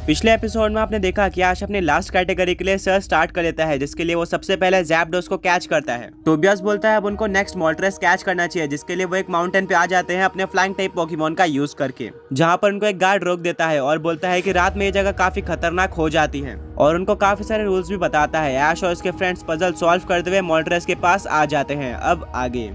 पिछले एपिसोड में आपने देखा कि ऐश अपने लास्ट कैटेगरी के लिए सर्च स्टार्ट कर लेता है, जिसके लिए वो सबसे पहले ज़ैप्डोस को कैच करता है। टोबियास बोलता है अब उनको नेक्स्ट मोल्ट्रेस कैच करना चाहिए, जिसके लिए वो एक माउंटेन पे आ जाते हैं अपने फ्लाइंग टाइप पोकेमोन का यूज करके, जहाँ पर उनको एक गार्ड रोक देता है और बोलता है कि रात में ये जगह काफी खतरनाक हो जाती है और उनको काफी सारे रूल्स भी बताता है। ऐश और उसके फ्रेंड्स पजल सॉल्व करते हुए मोल्ट्रेस के पास आ जाते हैं। अब आगे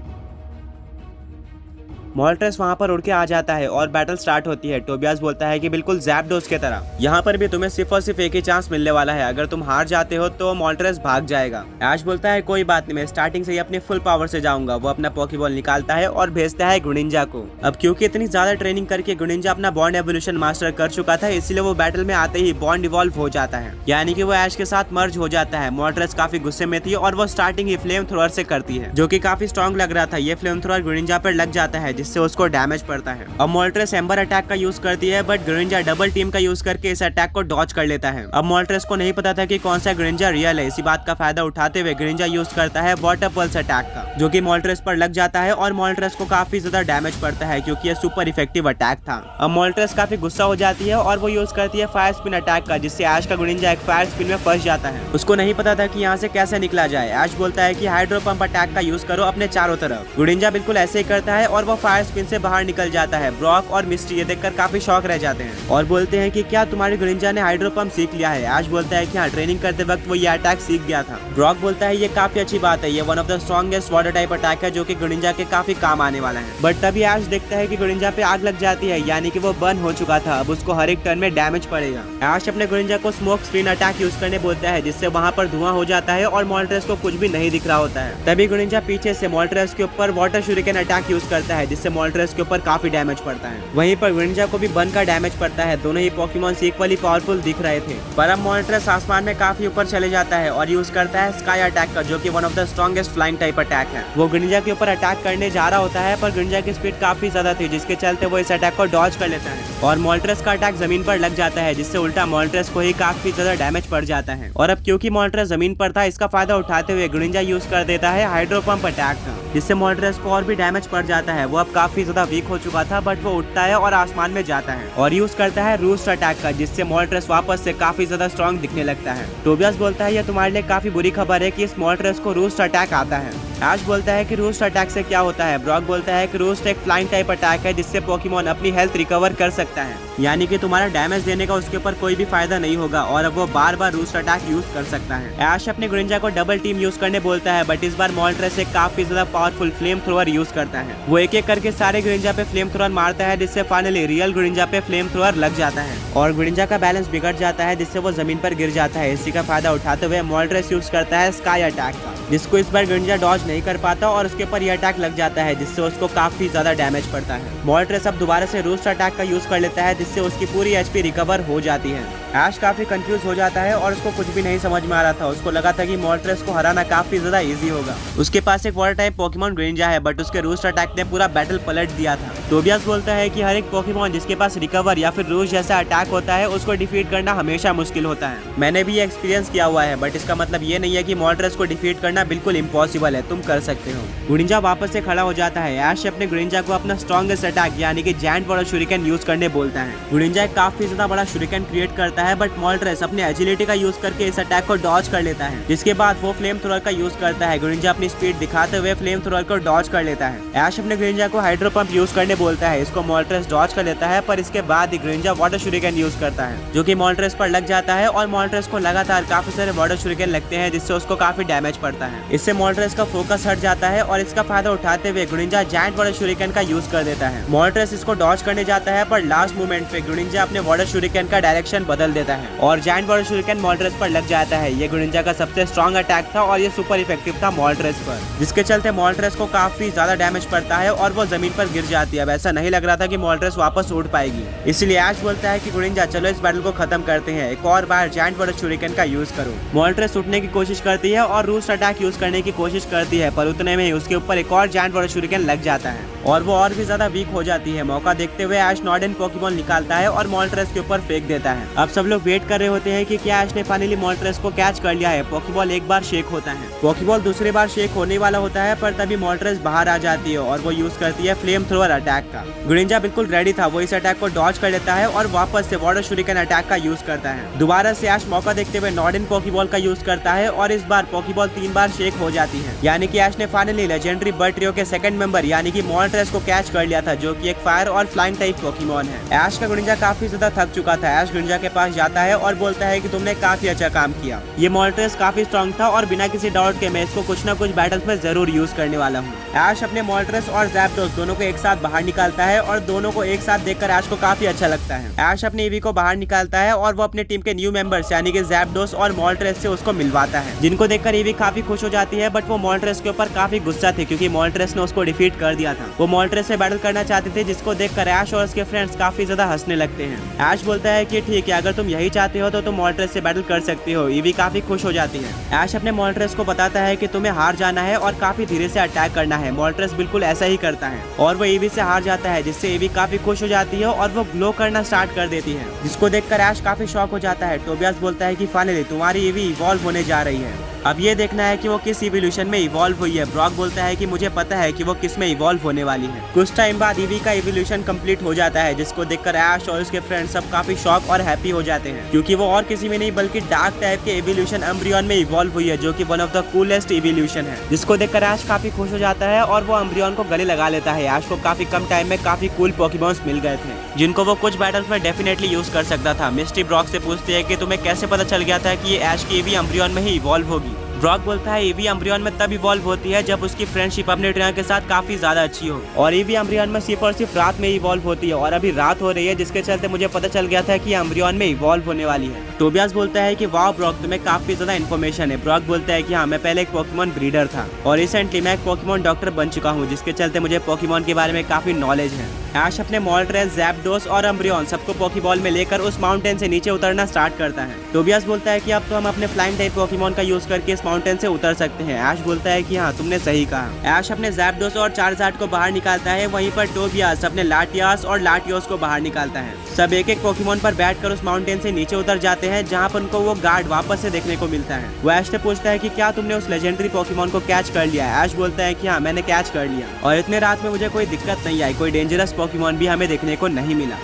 मोल्ट्रेस वहां पर उड़ के आ जाता है और बैटल स्टार्ट होती है। टोबियास बोलता है कि बिल्कुल ज़ैप्डोस के तरह यहाँ पर भी तुम्हें सिर्फ और सिर्फ एक ही चांस मिलने वाला है, अगर तुम हार जाते हो तो मोल्ट्रेस भाग जाएगा। ऐश बोलता है कोई बात नहीं, मैं स्टार्टिंग से ही अपने फुल पावर से जाऊंगा। वो अपना पोकेबॉल निकालता है और भेजता है ग्रेनिंजा को। अब क्योंकि इतनी ज्यादा ट्रेनिंग करके ग्रेनिंजा अपना बॉन्ड एवोल्यूशन मास्टर कर चुका था, इसलिए वो बैटल में आते ही बॉन्ड इवॉल्व हो जाता है, यानी कि वो ऐश के साथ मर्ज हो जाता है। मोल्ट्रेस काफी गुस्से में थी और वो स्टार्टिंग ही फ्लेम थ्रोअर से करती है, जो कि काफी स्ट्रॉन्ग लग रहा था। ये फ्लेम थ्रोअर ग्रेनिंजा पर लग जाता है, जिससे उसको डैमेज पड़ता है। अब मोल्ट्रेस एम्बर अटैक का यूज करती है, बट ग्रेनिंजा डबल टीम का यूज करके इस अटैक को डॉज कर लेता है। अब मोल्ट्रेस को नहीं पता था कि कौन सा ग्रेनिंजा रियल है। इसी बात का फायदा उठाते हुए ग्रेनिंजा यूज करता है वाटर पल्स अटैक का, जो कि मोल्ट्रेस पर लग जाता है और मोल्ट्रेस को काफी ज्यादा डैमेज पड़ता है, क्योंकि ये सुपर इफेक्टिव अटैक था। अब मोल्ट्रेस काफी गुस्सा हो जाती है और वो यूज करती है फायर स्पिन अटैक का, जिससे ऐश का ग्रेनिंजा एक फायर स्पिन में फंस जाता है। उसको नहीं पता था कि यहाँ से कैसे निकला जाए। ऐश बोलता है कि हाइड्रो पंप अटैक का यूज करो अपने चारों तरफ। ग्रेनिंजा बिल्कुल ऐसे ही करता है और वो फायर स्पिन से बाहर निकल जाता है। ब्रॉक और मिस्ट्री ये देखकर काफी शॉक रह जाते हैं और बोलते हैं कि क्या तुम्हारे ग्रेनिंजा ने हाइड्रो पंप सीख लिया है। ऐश बोलता है कि हाँ, ट्रेनिंग करते वक्त वो ये अटैक सीख गया था। ब्रॉक बोलता है ये काफी अच्छी बात है, ये one of the strongest water type attack है, जो कि ग्रेनिंजा के काफी काम आने वाला है। बट तभी ऐश देखता है कि ग्रेनिंजा पे आग लग जाती है, यानी कि वो बर्न हो चुका था। अब उसको हर एक टर्न में डैमेज पड़ेगा। ऐश अपने ग्रेनिंजा को स्मोक स्क्रीन अटैक यूज करने बोलता है, जिससे वहाँ पर धुआं हो जाता है और मोल्ट्रेस को कुछ भी नहीं दिख रहा होता है। तभी ग्रेनिंजा पीछे से मोल्ट्रेस के ऊपर वाटर शूरिकेन अटैक यूज करता है, जिससे मोल्ट्रेस के ऊपर काफी डैमेज पड़ता है। वहीं पर ग्रेनिंजा को भी बर्न का डैमेज पड़ता है। दोनों ही पोकेमॉन्स इक्वली पावरफुल दिख रहे थे, पर अब मोल्ट्रेस आसमान में काफी ऊपर चले जाता है और यूज करता है स्काई अटैक का, जो कि one of the strongest flying type attack है। वो ग्रेनिंजा के ऊपर अटैक करने जा रहा होता है, पर ग्रेनिंजा की स्पीड काफी ज्यादा थी, जिसके चलते वो इस अटैक को डॉज कर लेता है और मोल्ट्रेस का अटैक जमीन पर लग जाता है, जिससे उल्टा मोल्ट्रेस को ही काफी ज्यादा डैमेज पड़ जाता है। और अब क्योंकि मोल्ट्रेस जमीन पर था, इसका फायदा उठाते हुए ग्रेनिंजा यूज कर देता है हाइड्रो पंप अटैक का, जिससे मोल्ट्रेस को और भी डैमेज पड़ जाता है। वो अब काफी ज्यादा वीक हो चुका था, बट वो उठता है और आसमान में जाता है और यूज करता है रूस्ट अटैक का, जिससे मोल्ट्रेस वापस से काफी ज्यादा स्ट्रॉन्ग दिखने लगता है। टोबियास बोलता है ये तुम्हारे लिए काफी बुरी खबर है कि इस मोल्ट्रेस को रूस्ट अटैक आता है। ऐश बोलता है कि रूस्ट अटैक से क्या होता है। ब्रॉक बोलता है कि रूस्ट एक फ्लाइंग टाइप अटैक है, जिससे पोकेमॉन अपनी हेल्थ रिकवर कर सकता है, यानी कि तुम्हारा डैमेज देने का उसके ऊपर कोई भी फायदा नहीं होगा और अब वो बार बार रूस्ट अटैक यूज कर सकता है। ऐश अपने ग्रेनिंजा को डबल टीम यूज करने बोलता है, बट इस बार मोल्ट्रेस एक काफी ज्यादा पावरफुल फ्लेम थ्रोअर यूज करता है। वो एक एक करके सारे ग्रेनिंजा पे फ्लेम थ्रोअर मारता है, जिससे फाइनली रियल ग्रेनिंजा पे फ्लेम थ्रोअर लग जाता है और ग्रेनिंजा का बैलेंस बिगड़ जाता है, जिससे वो जमीन पर गिर जाता है। इसी का फायदा उठाते हुए मोल्ट्रेस यूज करता है स्काई अटैक का, जिसको इस बार ग्रेनिंजा डॉज नहीं कर पाता और उसके ऊपर यह अटैक लग जाता है, जिससे उसको काफी ज्यादा डैमेज पड़ता है। मोल्ट्रेस अब दोबारा से रूस्ट अटैक का यूज कर लेता है, जिससे उसकी पूरी एचपी रिकवर हो जाती है। ऐश काफी कंफ्यूज हो जाता है और उसको कुछ भी नहीं समझ में आ रहा था। उसको लगा था कि मोल्ट्रेस को हराना काफी ज्यादा इजी होगा। उसके पास एक वाटर टाइप पोकेमॉन ग्रेनिंजा है, बट उसके रूस्ट अटैक ने पूरा बैटल पलट दिया था। टोबियास बोलता है कि हर एक पोकेमॉन जिसके पास रिकवर या फिर रूस्ट जैसा अटैक होता है, उसको डिफीट करना हमेशा मुश्किल होता है। मैंने भी ये एक्सपीरियंस किया हुआ है, बट इसका मतलब ये नहीं है कि मोल्ट्रेस को डिफीट करना बिल्कुल इम्पॉसिबल है। तुम कर सकते हो। ग्रेनिंजा वापस से खड़ा हो जाता है। ऐश अपने ग्रेनिंजा को अपना स्ट्रॉन्गेस्ट अटैक यानी कि जायंट वाटर शूरिकेन यूज करने बोलता है। ग्रेनिंजा काफी ज्यादा बड़ा शूरिकेन क्रिएट करता है, बट मोल्ट्रेस अपने एजिलिटी का यूज करके इस अटैक को डॉज कर लेता है, जिसके बाद वो फ्लेम थ्रोअर का यूज करता है। ग्रेनिंजा अपनी स्पीड दिखाते हुए फ्लेम थ्रोअर को डॉज कर लेता है। ऐश अपने ग्रेनिंजा को हाइड्रो पंप यूज करने बोलता है। इसको मोल्ट्रेस डॉज कर लेता है, पर इसके बाद ग्रेनिंजा वाटर शूरिकेन यूज करता है, जो कि मोल्ट्रेस पर लग जाता है और मोल्ट्रेस को लगातार काफी सारे वाटर शूरिकेन लगते हैं, जिससे उसको काफी डैमेज पड़ता है। इससे मोल्ट्रेस का फोकस हट जाता है और इसका फायदा उठाते हुए ग्रेनिंजा जायंट वाटर शूरिकेन का यूज कर देता है। मोल्ट्रेस इसको डॉज करने जाता है, पर लास्ट मोमेंट पे ग्रेनिंजा अपने वाटर शूरिकेन का डायरेक्शन बदल देता है और जायंट वाटर शूरिकेन मोल्ट्रेस पर लग जाता है। ये ग्रेनिंजा का सबसे स्ट्रॉन्ग अटैक था और ये सुपर इफेक्टिव था मोल्ट्रेस पर, जिसके चलते मोल्ट्रेस को काफी ज्यादा डैमेज पड़ता है और वो जमीन पर गिर जाती है। ऐसा नहीं लग रहा था कि मोल्ट्रेस वापस उड़ पाएगी, इसलिए ऐश बोलता है कि ग्रेनिंजा चलो इस बैटल को खत्म करते हैं, एक और बार जायंट वाटर शूरिकेन का यूज करो। मोल्ट्रेस उठने की कोशिश करती है और रूस्ट अटैक यूज करने की कोशिश करती है, पर उतने में उसके ऊपर एक और जायंट वाटर शूरिकेन लग जाता है और वो और भी ज्यादा वीक हो जाती है। मौका देखते हुए ऐश नॉर्डन पोकेमॉन निकालता है और मोल्ट्रेस के ऊपर फेंक देता है। अब सब लोग वेट कर रहे होते हैं कि क्या ऐश ने फाइनली मोल्ट्रेस को कैच कर लिया है। पोकेबॉल एक बार शेक होता है, पोकेबॉल दूसरी बार शेक होने वाला होता है, पर तभी मोल्ट्रेस बाहर आ जाती है और वो यूज करती है फ्लेम थ्रोअर अटैक का। ग्रिंजा बिल्कुल रेडी था, वो इस अटैक को डॉज कर लेता है और वापस से वाटर शूरिकेन अटैक का यूज करता है। दोबारा से ऐश मौका देखते हुए नॉर्डिन पोकीबॉल का यूज करता है और इस बार पोकीबॉल 3 बार शेक हो जाती है, यानी कि ऐश ने फाइनली लेजेंडरी बर्ड ट्रियो के सेकंड मेंबर यानी कि मोल्ट्रेस को कैच कर लिया था, जो कि एक फायर और फ्लाइंग टाइप पोकेमॉन है। ऐश का ग्रिंजा काफी ज्यादा थक चुका था। ऐश ग्रिंजा के पास जाता है और बोलता है कि तुमने काफी अच्छा काम किया। ये मोल्ट्रेस काफी स्ट्रॉन्ग था और बिना किसी डाउट के मैं इसको कुछ न कुछ बैटल्स में जरूर यूज करने वाला हूँ। ऐश अपने मोल्ट्रेस और ज़ैप्डोस दोनों को एक साथ बाहर निकालता है और दोनों को एक साथ देखकर ऐश को काफी अच्छा लगता है। ऐश अपने ईवी को बाहर निकालता है और वो अपने टीम के न्यू मेंबर्स यानी कि ज़ैप्डोस और मोल्ट्रेस से उसको मिलवाता है, जिनको देखकर ईवी काफी खुश हो जाती है। बट वो मोल्ट्रेस के ऊपर काफी गुस्सा थे क्योंकि मोल्ट्रेस ने उसको डिफीट कर दिया था। वो मोल्ट्रेस से बैटल करना चाहते थे, जिसको देखकर ऐश और उसके फ्रेंड्स काफी ज्यादा हंसने लगते हैं। ऐश बोलता है कि ठीक है, अगर तुम यही चाहते हो तो तुम मोल्ट्रेस से बैटल कर सकती हो। ईवी काफी खुश हो जाती है। ऐश अपने मोल्ट्रेस को बताता है कि तुम्हें हार जाना है और काफी धीरे से अटैक करना है। मोल्ट्रेस बिल्कुल ऐसा ही करता है और वो ईवी से हार जाता है, जिससे ईवी काफी खुश हो जाती है और वो ग्लो करना स्टार्ट कर देती है, जिसको देखकर ऐश काफी शॉक हो जाता है। टोबियास बोलता है कि फाइनली तुम्हारी ईवी इवॉल्व होने जा रही है, अब ये देखना है कि वो किस इवोल्यूशन में इवॉल्व हुई है। ब्रॉक बोलता है कि मुझे पता है कि वो किस में इवॉल्व होने वाली है। कुछ टाइम बाद ईवी का इवोल्यूशन कंप्लीट हो जाता है, जिसको देखकर ऐश और उसके फ्रेंड्स सब काफी शॉक और हैप्पी हो जाते हैं, क्योंकि वो और किसी में नहीं बल्कि डार्क टाइप के इवोल्यूशन अम्ब्रियन में इवॉल्व हुई है, जो कि one of the coolest evolution है। जिसको देखकर ऐश काफी खुश हो जाता है और वो अम्ब्रियन को गले लगा लेता है। ऐश को काफी कम टाइम में काफी कूल पोकेमॉन्स मिल गए थे, जिनको वो कुछ बैटल्स में डेफिनेटली यूज कर सकता था। मिस्टी ब्रॉक से पूछती है कि तुम्हें कैसे पता चल गया था कि ये ऐश की ईवी अम्ब्रियन में ही इवॉल्व होगी। ब्रॉक बोलता है ईवी अम्ब्रियन में तब इवॉल्व होती है जब उसकी फ्रेंडशिप अपने ट्रेनर के साथ काफी ज्यादा अच्छी हो, और ईवी अम्ब्रियन में सिर्फ और सिर्फ रात में इवॉल्व होती है, और अभी रात हो रही है, जिसके चलते मुझे पता चल गया था कि अम्ब्रियन में इवॉल्व होने वाली है। टोबियास बोलता है कि वाह ब्रॉक, तुम्हें काफी ज्यादा इन्फॉर्मेशन है। ब्रॉक बोलता है कि हाँ, मैं पहले एक पोकेमॉन ब्रीडर था और रिसेंटली मैं एक पोकेमॉन डॉक्टर बन चुका हूँ, जिसके चलते मुझे पोकेमॉन के बारे में काफी नॉलेज है। ऐश अपने मोल्ट्रेस, ज़ैप्डोस और अम्ब्रियन सबको पोकेबॉल में लेकर उस माउंटेन से नीचे उतरना स्टार्ट करता है। टोबियास बोलता है कि अब तो हम अपने फ्लाइंग टाइप पोकेमॉन का यूज करके इस माउंटेन से उतर सकते हैं। ऐश बोलता है कि हाँ, तुमने सही कहा। ऐश अपने ज़ैप्डोस और चार्जार्ड को बाहर निकालता है, वहीं पर टोबियास अपने लाटियास और लाटियोस को बाहर निकालता है। सब एक एक पोकेमॉन पर बैठकर उस माउंटेन से नीचे उतर जाते हैं, जहाँ पर उनको वो गार्ड वापस से देखने को मिलता है। वो ऐश से पूछता है कि क्या तुमने उस लेजेंडरी पोकेमॉन को कैच कर लिया? ऐश बोलता है कि हाँ, मैंने कैच कर लिया और इतने रात में मुझे कोई दिक्कत नहीं आई, कोई डेंजरस पोकेमॉन भी हमें देखने को नहीं मिला।